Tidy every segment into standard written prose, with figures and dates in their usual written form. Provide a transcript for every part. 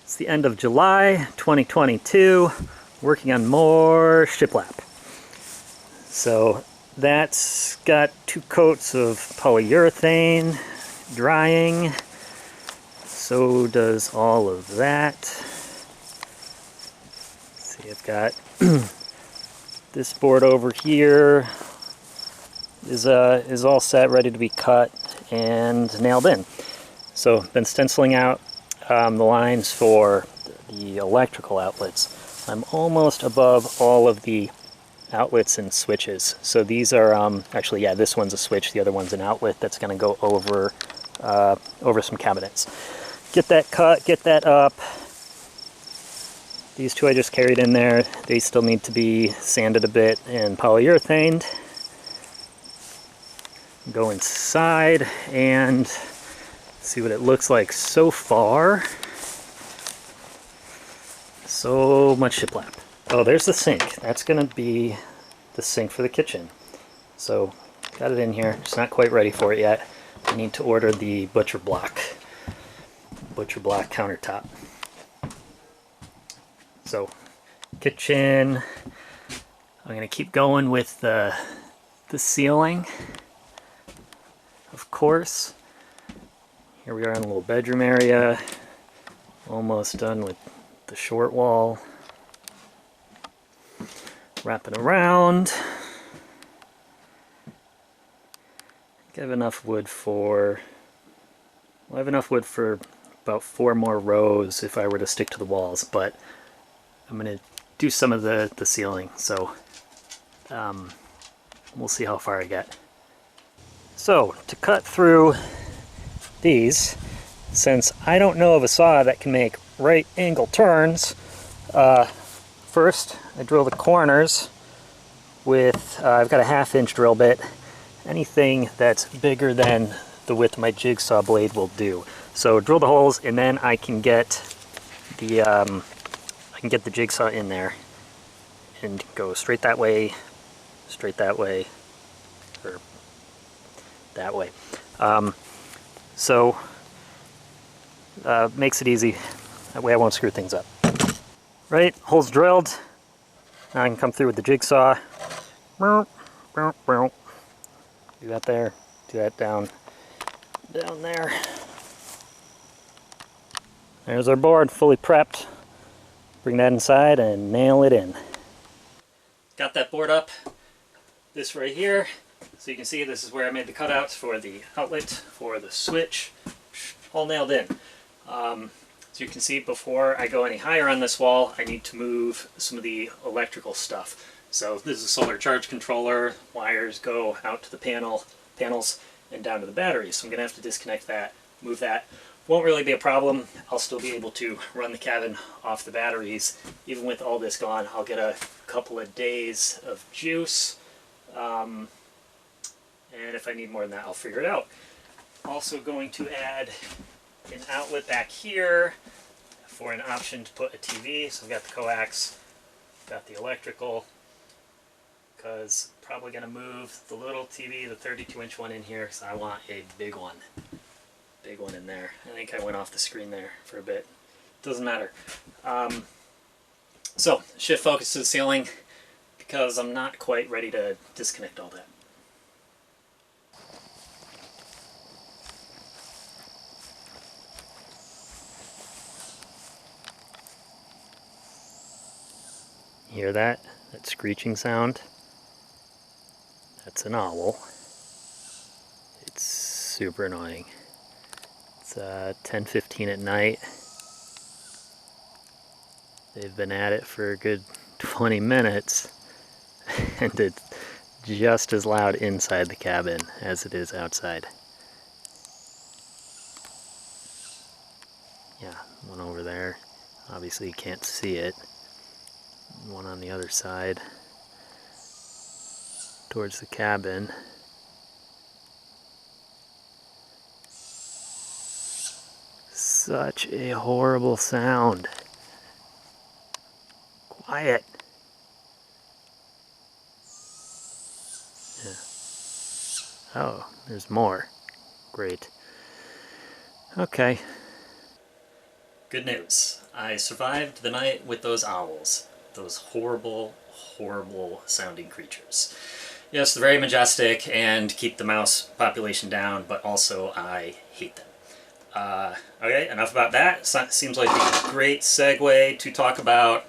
It's the end of July 2022, working on more shiplap. So that's got 2 coats of polyurethane drying. So does all of that. Let's see, I've got this board over here is all set, ready to be cut and nailed in. So been stenciling out the lines for the electrical outlets. I'm almost above all of the outlets and switches. So these are actually, yeah, this one's a switch, the other one's an outlet that's going to go over over some cabinets. Get that cut, get that up. These 2 I just carried in there. They still need to be sanded a bit and polyurethaned. Go inside and see what it looks like so far. So much shiplap. Oh, there's the sink. That's gonna be the sink for the kitchen. So got it in here, just not quite ready for it yet. I need to order the butcher block countertop. So kitchen, I'm gonna keep going with the ceiling, of course. Here we are in the little bedroom area, almost done with the short wall. Wrapping around. I have enough wood for, well, I have enough wood for about 4 more rows if I were to stick to the walls, but I'm going to do some of the ceiling, so we'll see how far I get. So to cut through these, since I don't know of a saw that can make right angle turns, first I drill the corners with, I've got a 1/2 inch drill bit. Anything that's bigger than the width of my jigsaw blade will do. So drill the holes, and then I can get the jigsaw in there and go straight that way, or that way. Makes it easy. That way I won't screw things up. Right, holes drilled. Now I can come through with the jigsaw. Do that there, do that down there. There's our board, fully prepped. Bring that inside and nail it in. Got that board up, this right here. So you can see this is where I made the cutouts for the outlet, for the switch, all nailed in. So you can see before I go any higher on this wall, I need to move some of the electrical stuff. So this is a solar charge controller, wires go out to the panels and down to the batteries. So I'm going to have to disconnect that, move that. Won't really be a problem. I'll still be able to run the cabin off the batteries. Even with all this gone, I'll get a couple of days of juice. And if I need more than that, I'll figure it out. Also going to add an outlet back here for an option to put a TV. So I've got the coax, got the electrical, because probably going to move the little TV, the 32-inch one in here, because I want a big one in there. I think I went off the screen there for a bit. Doesn't matter. So shift focus to the ceiling, because I'm not quite ready to disconnect all that. Hear that? That screeching sound? That's an owl. It's super annoying. It's 10:15 at night. They've been at it for a good 20 minutes, and it's just as loud inside the cabin as it is outside. Yeah, one over there. Obviously you can't see it. One on the other side towards the cabin. Such a horrible sound. Quiet. Yeah. Oh, there's more. Great. Okay. Good news. I survived the night with those owls. Those horrible, horrible sounding creatures. Yes, they're very majestic and keep the mouse population down, but also I hate them. Okay, enough about that. Seems like a great segue to talk about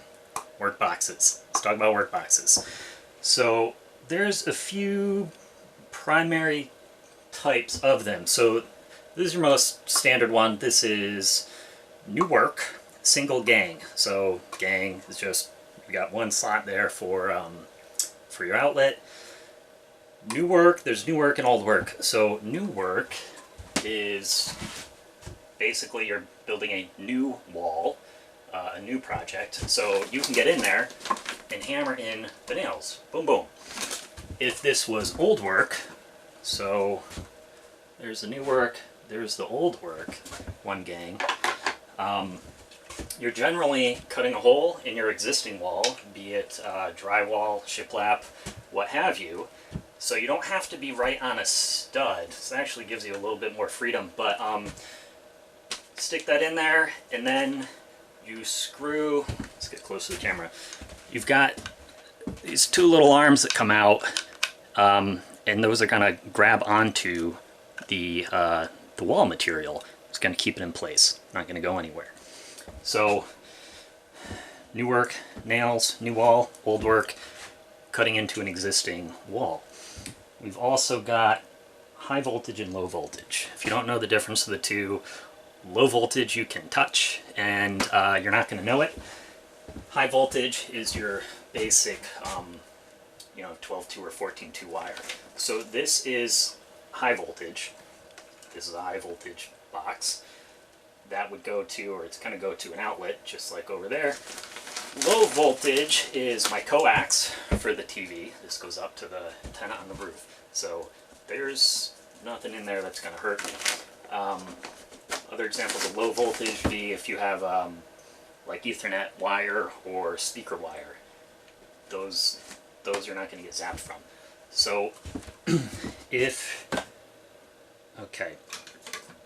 work boxes. Let's talk about work boxes. So there's a few primary types of them. So this is your most standard one. This is new work, single gang. So gang is just, you got one slot there for your outlet. New work, there's new work and old work. So new work is basically you're building a new wall, a new project. So you can get in there and hammer in the nails. Boom, boom. If this was old work, so there's the new work, there's the old work, one gang. You're generally cutting a hole in your existing wall, be it drywall, shiplap, what have you. So you don't have to be right on a stud. This actually gives you a little bit more freedom, but stick that in there, and then you screw, let's get close to the camera. You've got these two little arms that come out, and those are gonna grab onto the wall material. It's gonna keep it in place, not gonna go anywhere. So, new work, nails, new wall, old work, cutting into an existing wall. We've also got high voltage and low voltage. If you don't know the difference of the two, low voltage you can touch and you're not going to know it. High voltage is your basic 12-2 or 14-2 wire. So this is high voltage. This is a high voltage box. That would go to, or it's going to go to an outlet just like over there. Low voltage is my coax for the TV. This goes up to the antenna on the roof. So there's nothing in there that's going to hurt me. Other examples of low voltage would be if you have like Ethernet wire or speaker wire. Those you're not going to get zapped from. So okay,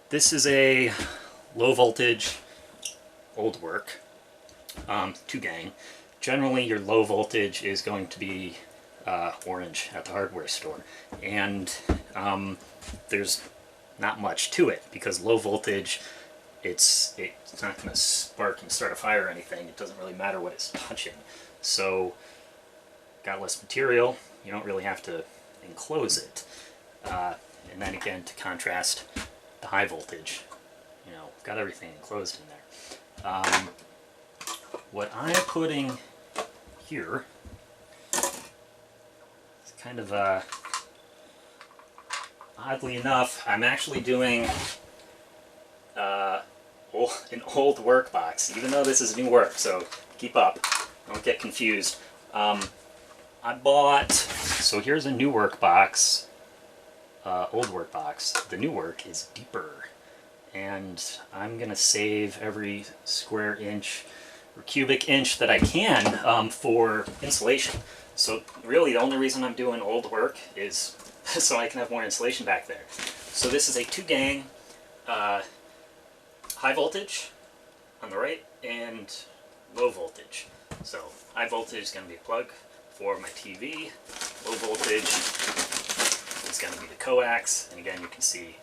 this is a low voltage old work. Two gang. Generally your low voltage is going to be orange at the hardware store, and there's not much to it because low voltage it's not going to spark and start a fire or anything. It doesn't really matter what it's touching. So got less material, you don't really have to enclose it. And then again, to contrast the high voltage, got everything enclosed in there. What I'm putting here is kind of oddly enough, I'm actually doing an old work box, even though this is new work, so keep up, don't get confused. I bought, so here's a new work box, old work box. The new work is deeper, and I'm going to save every square inch or cubic inch that I can for insulation. So really the only reason I'm doing old work is so I can have more insulation back there. So this is a two gang, high voltage on the right and low voltage. So high voltage is going to be a plug for my TV, low voltage is going to be the coax, and again you can see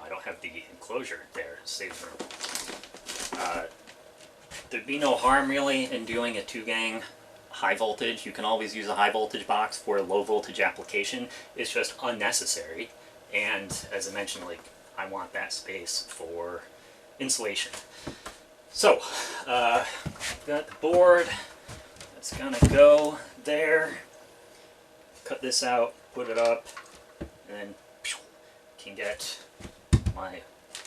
I don't have the enclosure there, saves room. There'd be no harm really in doing a two gang high voltage. You can always use a high voltage box for a low voltage application. It's just unnecessary, and as I mentioned, I want that space for insulation. So got the board that's gonna go there. Cut this out, put it up, and then can get my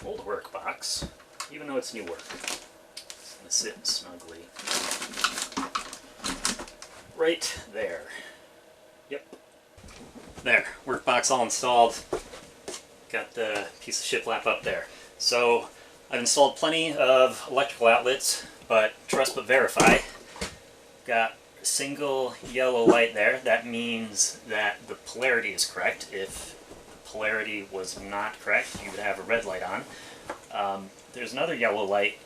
old work box, even though it's new work. It's gonna sit snugly right there. Yep. There, work box all installed. Got the piece of shiplap up there. So I've installed plenty of electrical outlets, but trust but verify. Got a single yellow light there. That means that the polarity is correct. If the polarity was not correct, you would have a red light on. There's another yellow light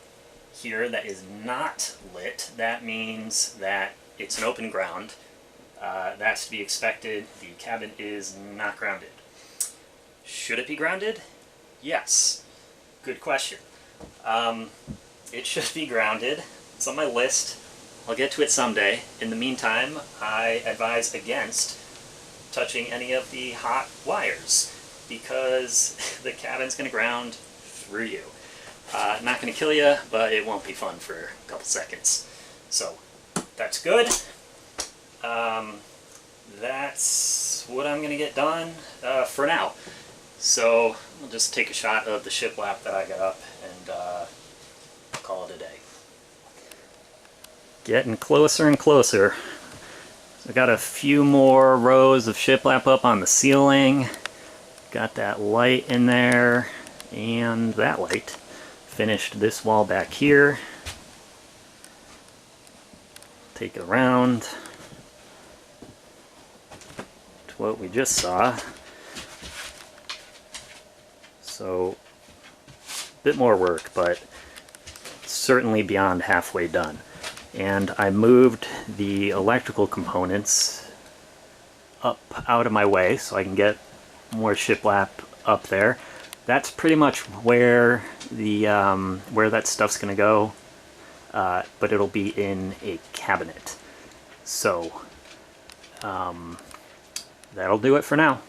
here that is not lit. That means that it's an open ground. That's to be expected. The cabin is not grounded. Should it be grounded? Yes. Good question. It should be grounded. It's on my list. I'll get to it someday. In the meantime, I advise against touching any of the hot wires because the cabin's going to ground through you. Not going to kill you, but it won't be fun for a couple seconds. So, that's good. That's what I'm going to get done for now. So, I'll just take a shot of the shiplap that I got up and call it a day. Getting closer and closer. I got a few more rows of shiplap up on the ceiling. Got that light in there and that light. Finished this wall back here. Take it around to what we just saw. So, a bit more work, but certainly beyond halfway done. And I moved the electrical components up out of my way so I can get more shiplap up there. That's pretty much where the where that stuff's gonna go, but it'll be in a cabinet. So that'll do it for now.